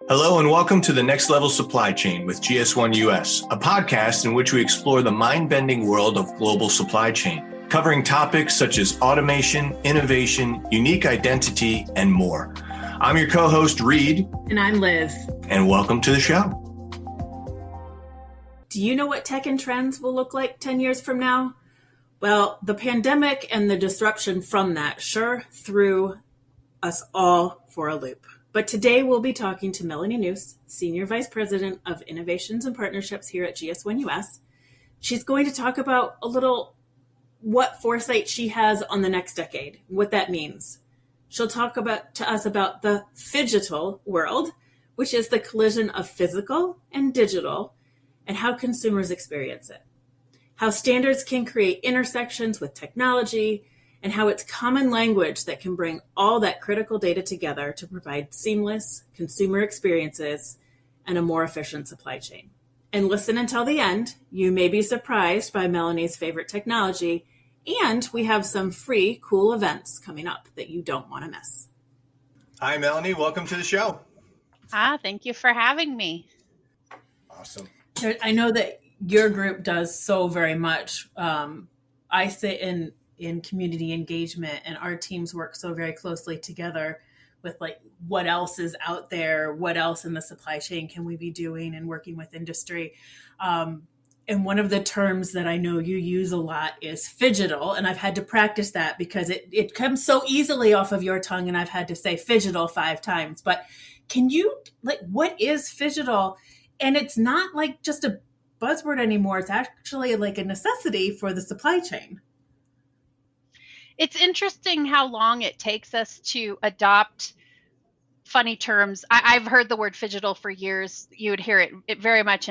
Hello and welcome to the Next Level Supply Chain with GS1 US, a podcast in which we explore the mind-bending world of global supply chain, covering topics such as automation, innovation, unique identity, and more. I'm your co-host, Reed. And I'm Liz. And welcome to the show. Do you know what tech and trends will look like 10 years from now? Well, the pandemic and the disruption from that sure threw us all for a loop. But today we'll be talking to Melanie Noose, Senior Vice President of Innovations and Partnerships here at GS1 US. She's going to talk about a little what foresight she has on the next decade, what that means. She'll talk to us about the Phygital world, which is the collision of physical and digital, and how consumers experience it. How standards can create intersections with technology, and how it's common language that can bring all that critical data together to provide seamless consumer experiences and a more efficient supply chain. And listen until the end. You may be surprised by Melanie's favorite technology, and we have some free, cool events coming up that you don't want to miss. Hi, Melanie. Welcome to the show. Thank you for having me. Awesome. I know that your group does so very much. I sit in community engagement, and our teams work so very closely together with like what else is out there, what else in the supply chain can we be doing, and working with industry. And one of the terms that I know you use a lot is Phygital, and I've had to practice that because it comes so easily off of your tongue, and I've had to say Phygital 5 times. But can you, what is Phygital? And it's not like just a buzzword anymore. It's actually like a necessity for the supply chain. It's interesting how long it takes us to adopt funny terms. I've heard the word Phygital for years. You would hear it very much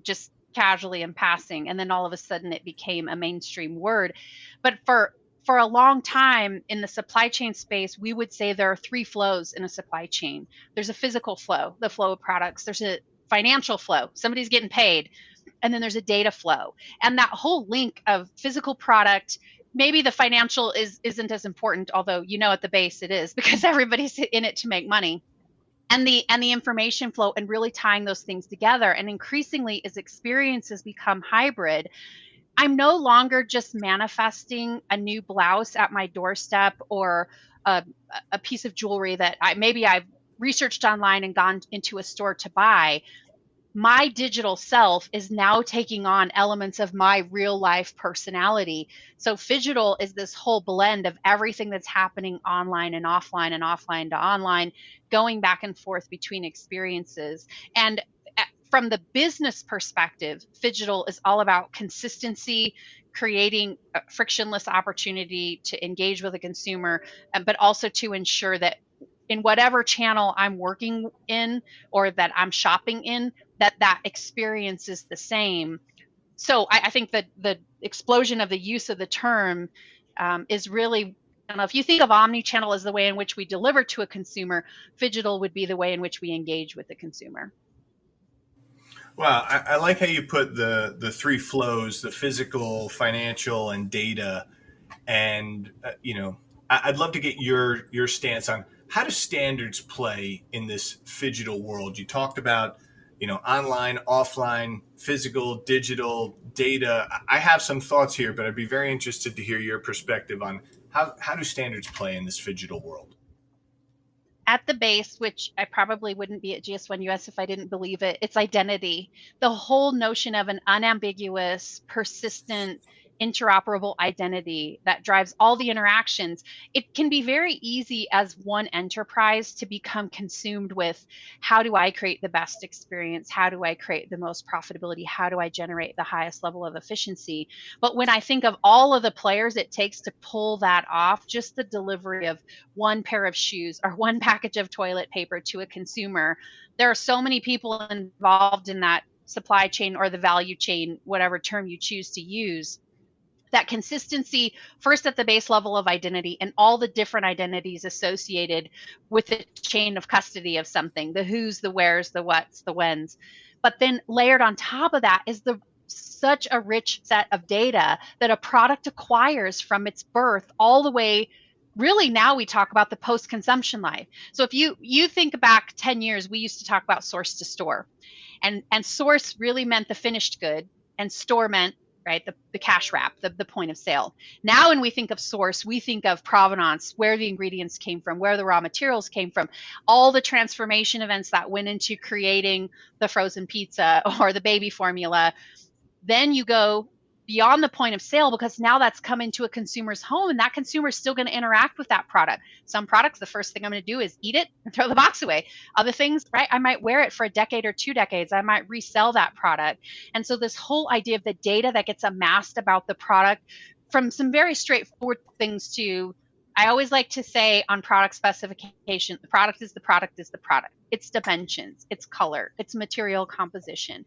just casually in passing, and then all of a sudden it became a mainstream word. But for a long time in the supply chain space, we would say there are 3 flows in a supply chain. There's a physical flow, the flow of products. There's a financial flow, somebody's getting paid. And then there's a data flow. And that whole link of physical product, maybe the financial isn't as important, although at the base it is, because everybody's in it to make money. And the information flow, and really tying those things together. And increasingly, as experiences become hybrid, I'm no longer just manifesting a new blouse at my doorstep or a piece of jewelry that I've researched online and gone into a store to buy. My digital self is now taking on elements of my real life personality. So Phygital is this whole blend of everything that's happening online and offline to online, going back and forth between experiences. And from the business perspective, Phygital is all about consistency, creating a frictionless opportunity to engage with a consumer, but also to ensure that in whatever channel I'm working in or that I'm shopping in, that experience is the same. So I think that the explosion of the use of the term is really, I don't know, if you think of omnichannel as the way in which we deliver to a consumer, Phygital would be the way in which we engage with the consumer. Well, I like how you put the 3 flows, the physical, financial, and data. And, I'd love to get your stance on how do standards play in this Phygital world? You talked about, online, offline, physical, digital, data. I have some thoughts here, but I'd be very interested to hear your perspective on how do standards play in this Phygital world? At the base, which I probably wouldn't be at GS1 US if I didn't believe it, it's identity. The whole notion of an unambiguous, persistent, interoperable identity that drives all the interactions. It can be very easy as one enterprise to become consumed with, how do I create the best experience? How do I create the most profitability? How do I generate the highest level of efficiency? But when I think of all of the players it takes to pull that off, just the delivery of one pair of shoes or one package of toilet paper to a consumer, there are so many people involved in that supply chain or the value chain, whatever term you choose to use. That consistency, first at the base level of identity and all the different identities associated with the chain of custody of something, the who's, the where's, the what's, the when's. But then layered on top of that is such a rich set of data that a product acquires from its birth all the way really now we talk about the post-consumption life. So if you think back 10 years, we used to talk about source to store. And source really meant the finished good, and store meant, right, the cash wrap, the point of sale. Now when we think of source, we think of provenance, where the ingredients came from, where the raw materials came from, all the transformation events that went into creating the frozen pizza or the baby formula. Then you go beyond the point of sale, because now that's come into a consumer's home, and that consumer is still going to interact with that product. Some products, the first thing I'm going to do is eat it and throw the box away. Other things, right, I might wear it for a decade or 2 decades. I might resell that product. And so this whole idea of the data that gets amassed about the product, from some very straightforward things to, I always like to say on product specification, the product is the product is the product. Its dimensions, its color, its material composition.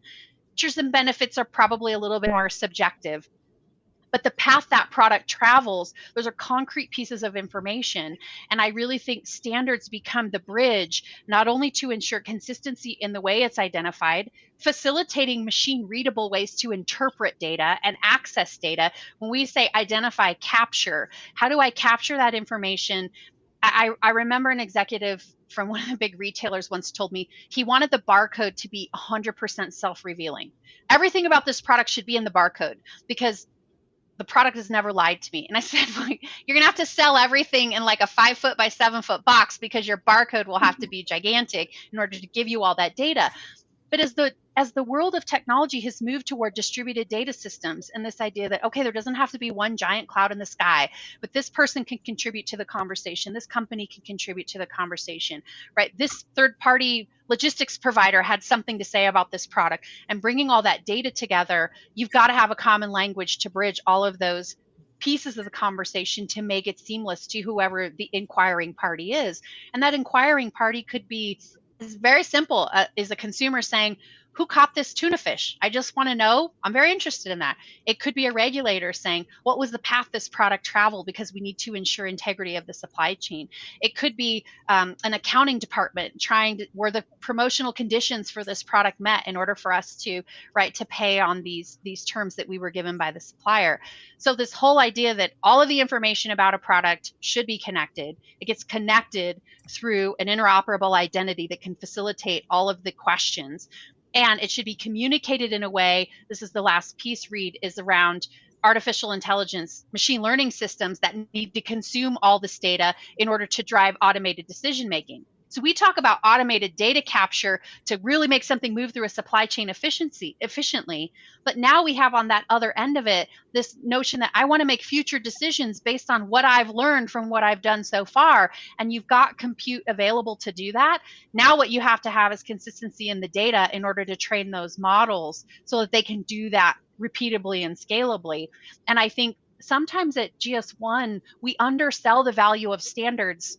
Features and benefits are probably a little bit more subjective, but the path that product travels, those are concrete pieces of information. And I really think standards become the bridge, not only to ensure consistency in the way it's identified, facilitating machine readable ways to interpret data and access data. When we say identify, capture, how do I capture that information? I remember an executive from one of the big retailers once told me he wanted the barcode to be 100% self-revealing. Everything about this product should be in the barcode, because the product has never lied to me. And I said, well, you're going to have to sell everything in like a 5 foot by 7 foot box, because your barcode will have to be gigantic in order to give you all that data. But as the world of technology has moved toward distributed data systems, and this idea that, okay, there doesn't have to be one giant cloud in the sky, but this person can contribute to the conversation, this company can contribute to the conversation, right? This third party logistics provider had something to say about this product, and bringing all that data together, you've got to have a common language to bridge all of those pieces of the conversation to make it seamless to whoever the inquiring party is. And that inquiring party could be, is very simple, is a consumer saying, who caught this tuna fish? I just want to know. I'm very interested in that. It could be a regulator saying, what was the path this product traveled, because we need to ensure integrity of the supply chain. It could be an accounting department trying to, were the promotional conditions for this product met in order for us to, right, to pay on these terms that we were given by the supplier. So this whole idea that all of the information about a product should be connected, it gets connected through an interoperable identity that can facilitate all of the questions. And it should be communicated in a way, this is the last piece, Reed, is around artificial intelligence, machine learning systems that need to consume all this data in order to drive automated decision making. So we talk about automated data capture to really make something move through a supply chain efficiently. But now we have on that other end of it this notion that I want to make future decisions based on what I've learned from what I've done so far. And you've got compute available to do that. Now what you have to have is consistency in the data in order to train those models so that they can do that repeatably and scalably. And I think sometimes at GS1, we undersell the value of standards.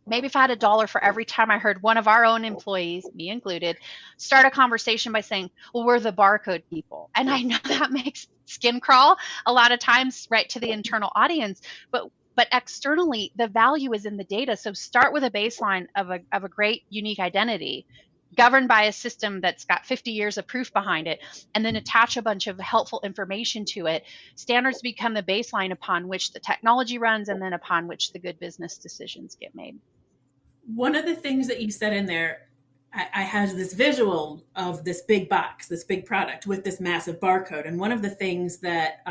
Maybe if I had $1 for every time I heard one of our own employees, me included, start a conversation by saying, well, we're the barcode people. And I know that makes skin crawl a lot of times, right, to the internal audience, but externally, the value is in the data. So start with a baseline of a great unique identity governed by a system that's got 50 years of proof behind it, and then attach a bunch of helpful information to it. Standards become the baseline upon which the technology runs, and then upon which the good business decisions get made. One of the things that you said in there, I had this visual of this big box, this big product with this massive barcode. And one of the things that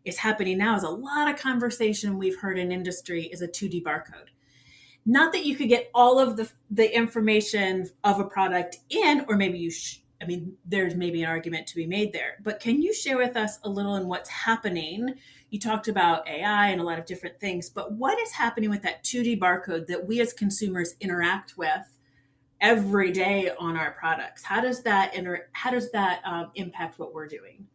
is happening now is a lot of conversation we've heard in industry is a 2D barcode. Not that you could get all of the information of a product in, or maybe I mean, there's maybe an argument to be made there, but can you share with us a little in what's happening? You talked about AI and a lot of different things, but what is happening with that 2D barcode that we as consumers interact with every day on our products? How does that impact what we're doing?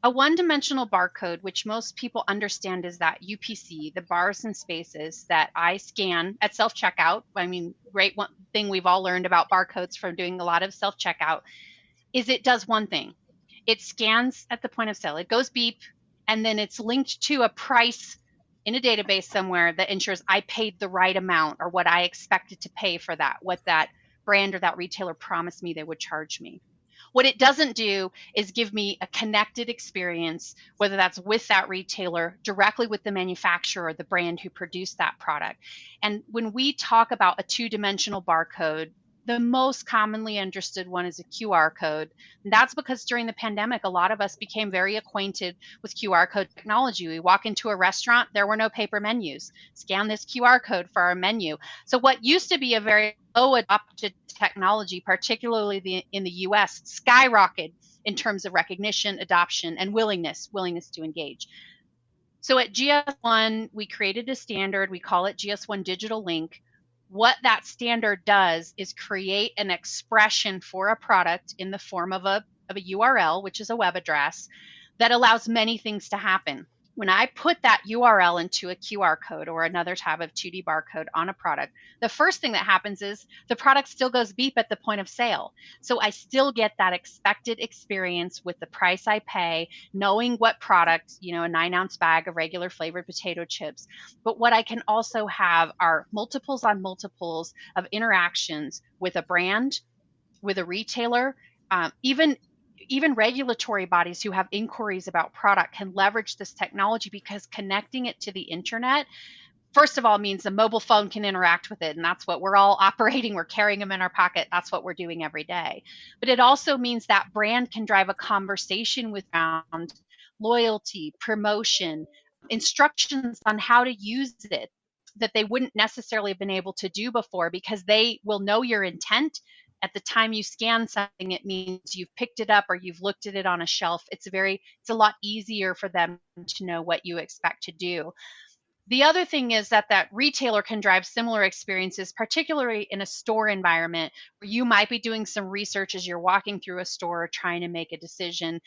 A one-dimensional barcode, which most people understand is that UPC, the bars and spaces that I scan at self-checkout. I mean, great one thing we've all learned about barcodes from doing a lot of self-checkout is it does one thing. It scans at the point of sale. It goes beep, and then it's linked to a price in a database somewhere that ensures I paid the right amount, or what I expected to pay for that, what that brand or that retailer promised me they would charge me. What it doesn't do is give me a connected experience, whether that's with that retailer, directly with the manufacturer or the brand who produced that product. And when we talk about a two-dimensional barcode, the most commonly understood one is a QR code. And that's because during the pandemic, a lot of us became very acquainted with QR code technology. We walk into a restaurant, there were no paper menus. Scan this QR code for our menu. So what used to be a very low adopted technology, particularly in the US, skyrocketed in terms of recognition, adoption, and willingness to engage. So at GS1, we created a standard. We call it GS1 Digital Link. What that standard does is create an expression for a product in the form of a URL, which is a web address, that allows many things to happen. When I put that URL into a QR code or another type of 2D barcode on a product, the first thing that happens is the product still goes beep at the point of sale. So I still get that expected experience with the price I pay, knowing what product, a 9-ounce bag of regular flavored potato chips. But what I can also have are multiples on multiples of interactions with a brand, with a retailer, even regulatory bodies who have inquiries about product can leverage this technology, because connecting it to the internet, first of all, means the mobile phone can interact with it. And that's what we're all operating. We're carrying them in our pocket. That's what we're doing every day. But it also means that brand can drive a conversation with around loyalty, promotion, instructions on how to use it that they wouldn't necessarily have been able to do before, because they will know your intent. At the time you scan something, it means you've picked it up or you've looked at it on a shelf. It's a lot easier for them to know what you expect to do. The other thing is that retailer can drive similar experiences, particularly in a store environment where you might be doing some research as you're walking through a store trying to make a decision.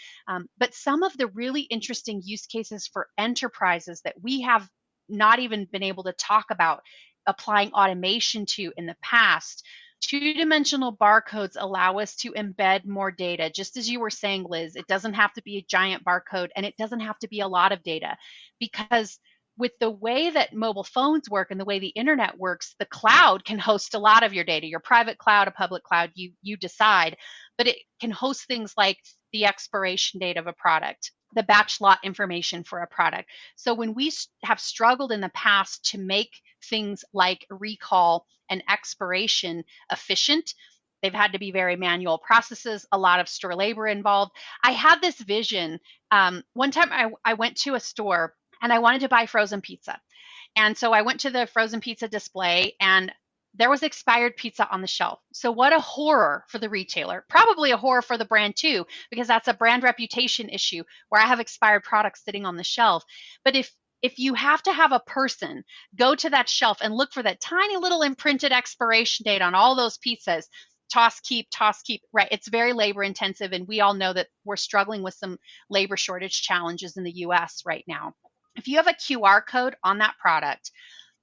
But some of the really interesting use cases for enterprises that we have not even been able to talk about applying automation to in the past. Two-dimensional barcodes allow us to embed more data. Just as you were saying, Liz, it doesn't have to be a giant barcode, and it doesn't have to be a lot of data, because with the way that mobile phones work and the way the internet works, the cloud can host a lot of your data. Your private cloud, a public cloud, you decide, but it can host things like the expiration date of a product, the batch lot information for a product. So when we have struggled in the past to make things like recall and expiration efficient, they've had to be very manual processes, a lot of store labor involved. I had this vision. One time I went to a store and I wanted to buy frozen pizza. And so I went to the frozen pizza display, and there was expired pizza on the shelf. So what a horror for the retailer, probably a horror for the brand too, because that's a brand reputation issue where I have expired products sitting on the shelf. But if you have to have a person go to that shelf and look for that tiny little imprinted expiration date on all those pizzas, toss, keep, right? It's very labor intensive. And we all know that we're struggling with some labor shortage challenges in the US right now. If you have a QR code on that product,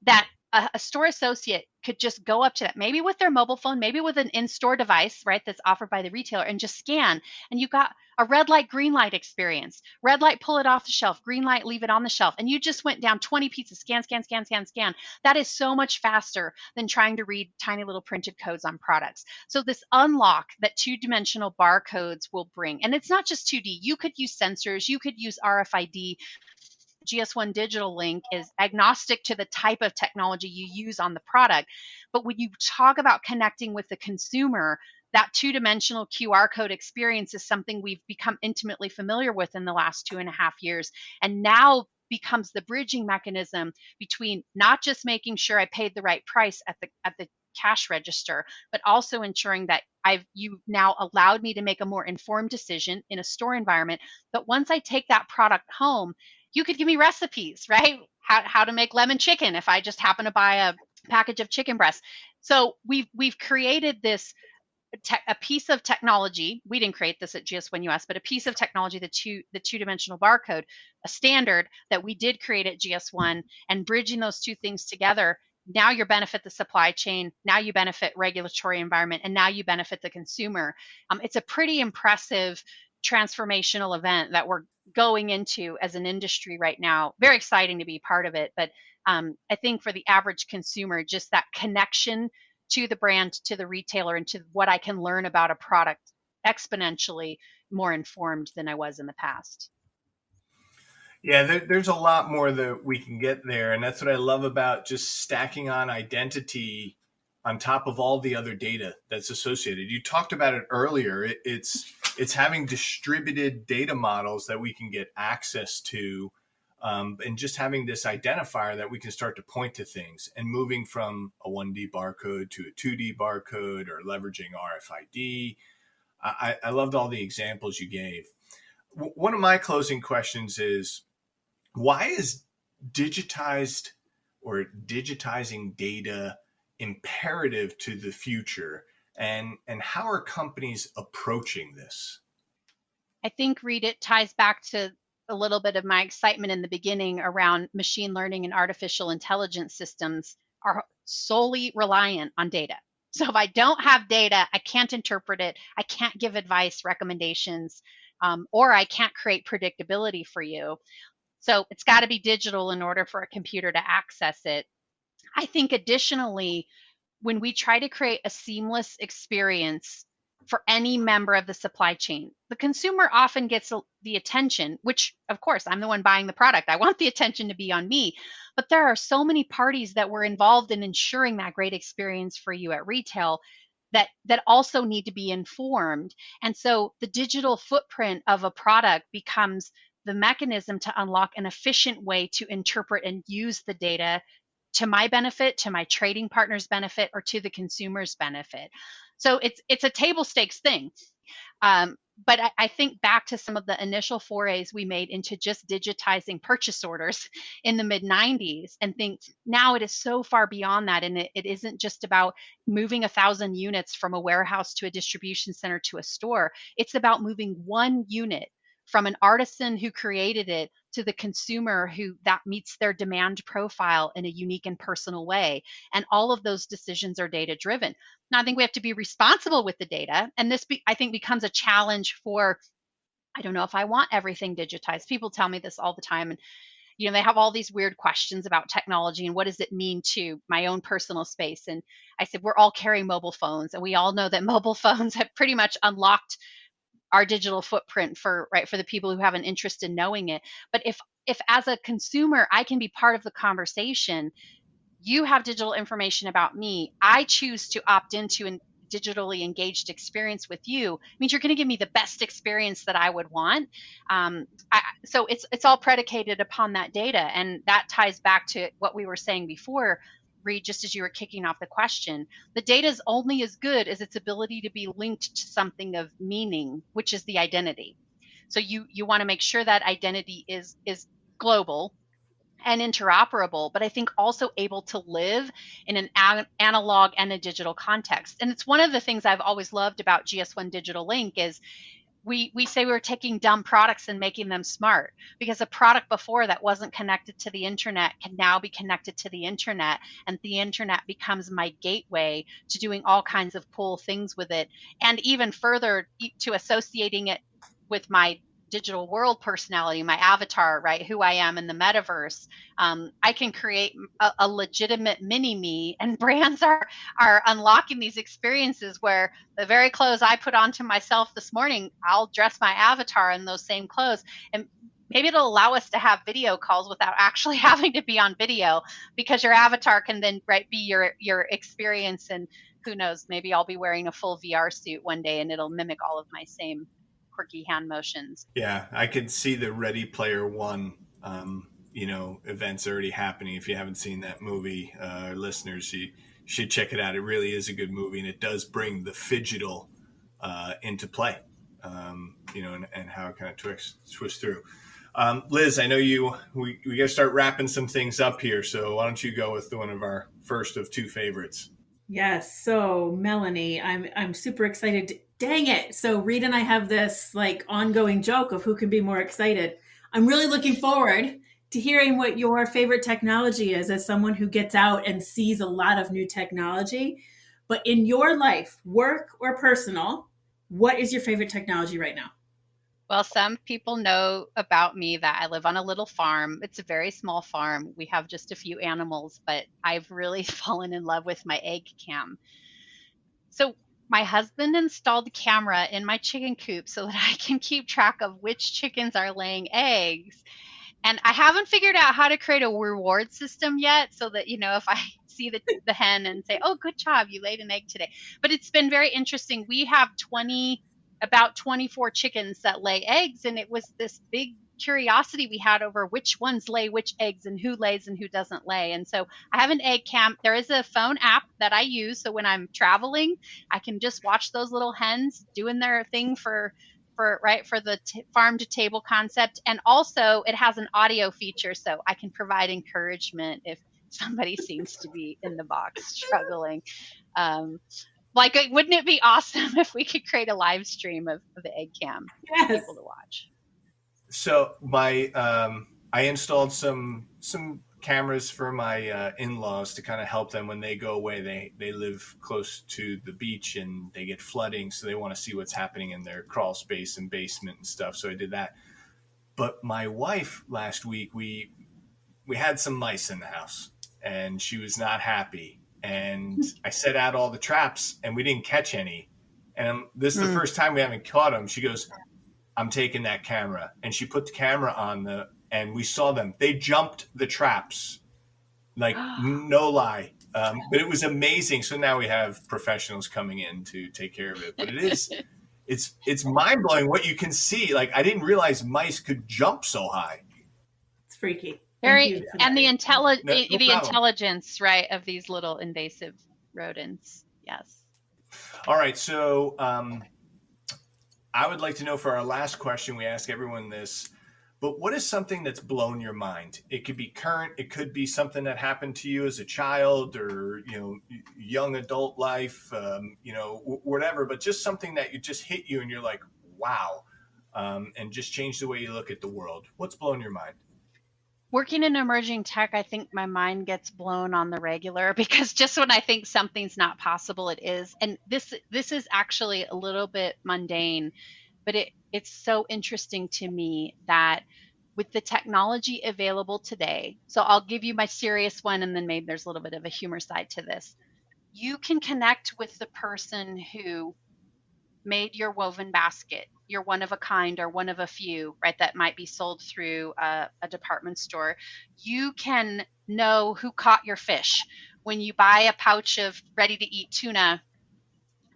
that a store associate could just go up to that, maybe with their mobile phone, maybe with an in-store device, right, that's offered by the retailer, and just scan. And you've got a red light, green light experience. Red light, pull it off the shelf. Green light, leave it on the shelf. And you just went down 20 pizzas, scan. That is so much faster than trying to read tiny little printed codes on products. So this unlock that two-dimensional barcodes will bring, and it's not just 2D. You could use sensors. You could use RFID. GS1 Digital Link is agnostic to the type of technology you use on the product. But when you talk about connecting with the consumer, that two-dimensional QR code experience is something we've become intimately familiar with in the last 2.5 years, and now becomes the bridging mechanism between not just making sure I paid the right price at the cash register, but also ensuring that you've now allowed me to make a more informed decision in a store environment. But once I take that product home, you could give me recipes, right? How to make lemon chicken if I just happen to buy a package of chicken breasts. So we've created this a piece of technology. We didn't create this at GS1 US, but a piece of technology, the two-dimensional barcode, a standard that we did create at GS1, and bridging those two things together. Now you benefit the supply chain, now you benefit regulatory environment, and now you benefit the consumer. It's a pretty impressive transformational event that we're going into as an industry right now. Very exciting to be part of it. But I think for the average consumer, just that connection to the brand, to the retailer, and to what I can learn about a product exponentially more informed than I was in the past. Yeah, there's a lot more that we can get there, and that's what I love about just stacking on identity on top of all the other data that's associated. You talked about it earlier. It's having distributed data models that we can get access to, and just having this identifier that we can start to point to things, and moving from a 1D barcode to a 2D barcode, or leveraging RFID. I loved all the examples you gave. One of my closing questions is, why is digitized or digitizing data imperative to the future, and how are companies approaching this? I think, Reed, it ties back to a little bit of my excitement in the beginning around machine learning and artificial intelligence systems are solely reliant on data. So if I don't have data, I can't interpret it, I can't give advice, recommendations, or I can't create predictability for you. So it's got to be digital in order for a computer to access it. I think additionally, when we try to create a seamless experience for any member of the supply chain, the consumer often gets the attention, which of course I'm the one buying the product. I want the attention to be on me. But there are so many parties that were involved in ensuring that great experience for you at retail that also need to be informed. And so the digital footprint of a product becomes the mechanism to unlock an efficient way to interpret and use the data to my benefit, to my trading partner's benefit, or to the consumer's benefit. So it's a table stakes thing. But I think back to some of the initial forays we made into just digitizing purchase orders in the mid 90s, and think now it is so far beyond that. And it isn't just about moving 1,000 units from a warehouse to a distribution center to a store. It's about moving one unit from an artisan who created it to the consumer who that meets their demand profile in a unique and personal way. And all of those decisions are data driven. Now, I think we have to be responsible with the data. And this, I think, becomes a challenge for, I don't know if I want everything digitized. People tell me this all the time. And, they have all these weird questions about technology and what does it mean to my own personal space. And I said, we're all carrying mobile phones. And we all know that mobile phones have pretty much unlocked our digital footprint for the people who have an interest in knowing it. But if as a consumer I can be part of the conversation, you have digital information about me, I choose to opt into a digitally engaged experience with you, means you're going to give me the best experience that I would want. So it's all predicated upon that data, and that ties back to what we were saying before, Reed, just as you were kicking off the question. The data is only as good as its ability to be linked to something of meaning, which is the identity. So you want to make sure that identity is global and interoperable, but I think also able to live in an analog and a digital context. And it's one of the things I've always loved about GS1 Digital Link is we say we're taking dumb products and making them smart, because a product before that wasn't connected to the internet can now be connected to the internet, and the internet becomes my gateway to doing all kinds of cool things with it, and even further to associating it with my digital world personality, my avatar, right? Who I am in the metaverse. I can create a legitimate mini me, and brands are unlocking these experiences where the very clothes I put onto myself this morning, I'll dress my avatar in those same clothes. And maybe it'll allow us to have video calls without actually having to be on video, because your avatar can then be your experience. And who knows, maybe I'll be wearing a full VR suit one day and it'll mimic all of my same quirky hand motions. Yeah, I could see the Ready Player One, events already happening. If you haven't seen that movie, listeners, you should check it out. It really is a good movie, and it does bring the Phygital into play, and how it kind of twists through. Liz, I know we got to start wrapping some things up here, so why don't you go with one of our first of two favorites? Yes. So Melanie, I'm super excited. Dang it. So Reed and I have this ongoing joke of who can be more excited. I'm really looking forward to hearing what your favorite technology is, as someone who gets out and sees a lot of new technology. But in your life, work or personal, what is your favorite technology right now? Well, some people know about me that I live on a little farm. It's a very small farm. We have just a few animals, but I've really fallen in love with my egg cam. So My husband installed a camera in my chicken coop so that I can keep track of which chickens are laying eggs. And I haven't figured out how to create a reward system yet so that, if I see the hen and say, oh, good job, you laid an egg today. But it's been very interesting. We have about 24 chickens that lay eggs. And it was this big curiosity we had over which ones lay which eggs and who lays and who doesn't lay. And so I have an egg cam. There is a phone app that I use. So when I'm traveling, I can just watch those little hens doing their thing for the farm to table concept. And also it has an audio feature, so I can provide encouragement if somebody seems to be in the box struggling. Wouldn't it be awesome if we could create a live stream of the egg cam for Yes. people to watch? So I installed some cameras for my in-laws to kind of help them when they go away. They live close to the beach and they get flooding, so they want to see what's happening in their crawl space and basement and stuff. So I did that. But my wife last week, we had some mice in the house, and she was not happy. And I set out all the traps, and we didn't catch any. And this is the first time we haven't caught them. She goes, I'm taking that camera. And she put the camera on and we saw them. They jumped the traps, like no lie. But it was amazing. So now we have professionals coming in to take care of it. But it's mind blowing what you can see. Like, I didn't realize mice could jump so high. It's freaky. And the No intelligence, right, of these little invasive rodents. Yes. All right. So I would like to know, for our last question, we ask everyone this, but what is something that's blown your mind? It could be current. It could be something that happened to you as a child or, young adult life, whatever, but just something that just hit you and you're like, wow, and just changed the way you look at the world. What's blown your mind? Working in emerging tech, I think my mind gets blown on the regular because just when I think something's not possible, it is. And this is actually a little bit mundane, but it's so interesting to me that with the technology available today, so I'll give you my serious one and then maybe there's a little bit of a humor side to this. You can connect with the person who made your woven basket. You're one of a kind or one of a few, right? That might be sold through a department store. You can know who caught your fish. When you buy a pouch of ready to eat tuna,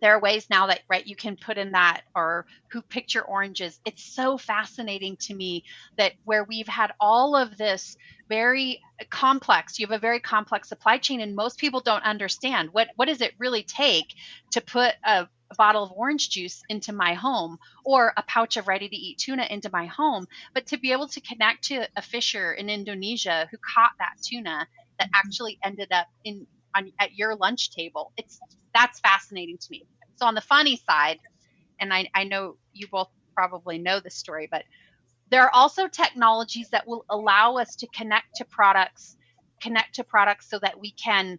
there are ways now that, right, you can put in that, or who picked your oranges. It's so fascinating to me that where we've had all of this very complex, you have a very complex supply chain, and most people don't understand what does it really take to put a bottle of orange juice into my home or a pouch of ready to eat tuna into my home. But to be able to connect to a fisher in Indonesia who caught that tuna that actually ended up at your lunch table, that's fascinating to me. So on the funny side, and I know you both probably know this story, but there are also technologies that will allow us to connect to products so that we can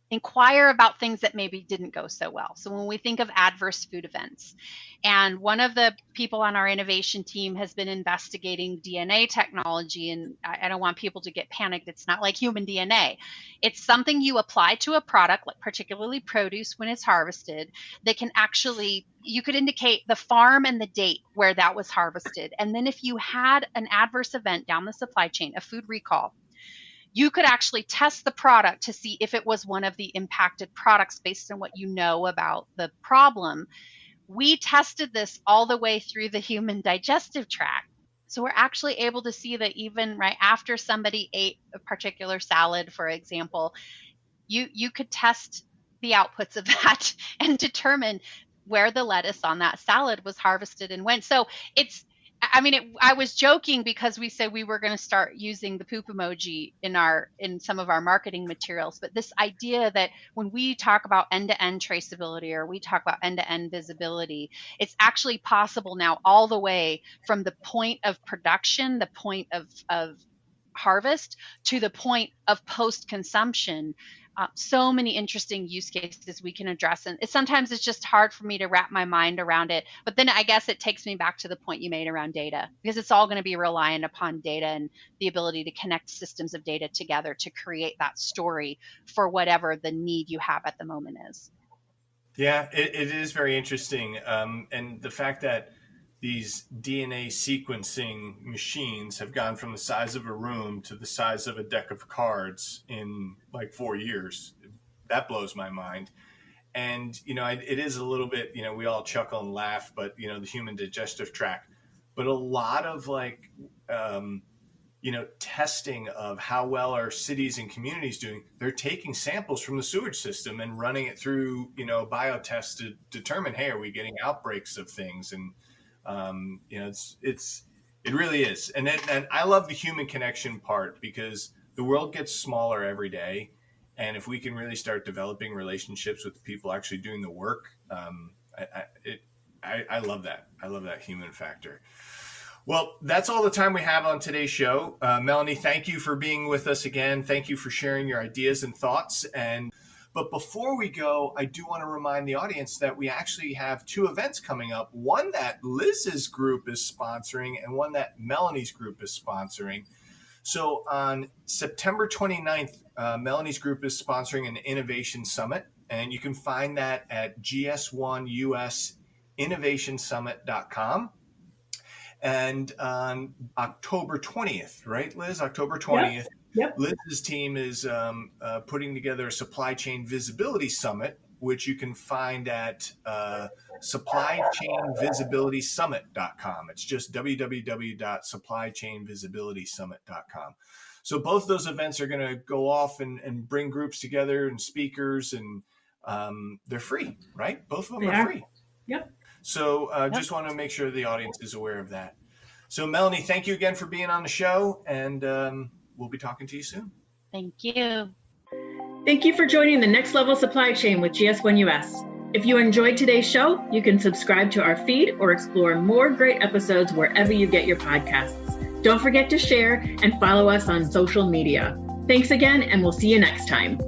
inquire about things that maybe didn't go so well. So when we think of adverse food events, and one of the people on our innovation team has been investigating DNA technology, and I don't want people to get panicked. It's not like human DNA. It's something you apply to a product, like particularly produce when it's harvested, that can actually, you could indicate the farm and the date where that was harvested. And then if you had an adverse event down the supply chain, a food recall, you could actually test the product to see if it was one of the impacted products based on what you know about the problem. We tested this all the way through the human digestive tract. So we're actually able to see that even right after somebody ate a particular salad, for example, you could test the outputs of that and determine where the lettuce on that salad was harvested and when. So I was joking because we said we were going to start using the poop emoji in some of our marketing materials. But this idea that when we talk about end-to-end traceability or we talk about end-to-end visibility, it's actually possible now all the way from the point of production, the point of harvest, to the point of post-consumption. So many interesting use cases we can address. And sometimes it's just hard for me to wrap my mind around it. But then I guess it takes me back to the point you made around data, because it's all going to be reliant upon data and the ability to connect systems of data together to create that story for whatever the need you have at the moment is. Yeah, it is very interesting. And the fact that these DNA sequencing machines have gone from the size of a room to the size of a deck of cards in like 4 years, that blows my mind. And, it is a little bit, we all chuckle and laugh, but, the human digestive tract, but a lot of like, testing of how well our cities and communities doing. They're taking samples from the sewage system and running it through, biotests to determine, hey, are we getting outbreaks of things? And, it really is. And I love the human connection part, because the world gets smaller every day. And if we can really start developing relationships with the people actually doing the work, I love that. I love that human factor. Well, that's all the time we have on today's show. Melanie, thank you for being with us again. Thank you for sharing your ideas and thoughts. But before we go, I do want to remind the audience that we actually have 2 events coming up, one that Liz's group is sponsoring and one that Melanie's group is sponsoring. So on September 29th, Melanie's group is sponsoring an innovation summit, and you can find that at GS1USinnovationsummit.com. And on October 20th, right, Liz? October 20th, Yep. Liz's team is putting together a supply chain visibility summit, which you can find at supplychainvisibilitysummit.com. It's just www.supplychainvisibilitysummit.com. So both those events are going to go off and bring groups together and speakers, and they're free, right? Both of them are free. Yep. So just want to make sure the audience is aware of that. So Melanie, thank you again for being on the show, and we'll be talking to you soon. Thank you. Thank you for joining the Next Level Supply Chain with GS1 US. If you enjoyed today's show, you can subscribe to our feed or explore more great episodes wherever you get your podcasts. Don't forget to share and follow us on social media. Thanks again, and we'll see you next time.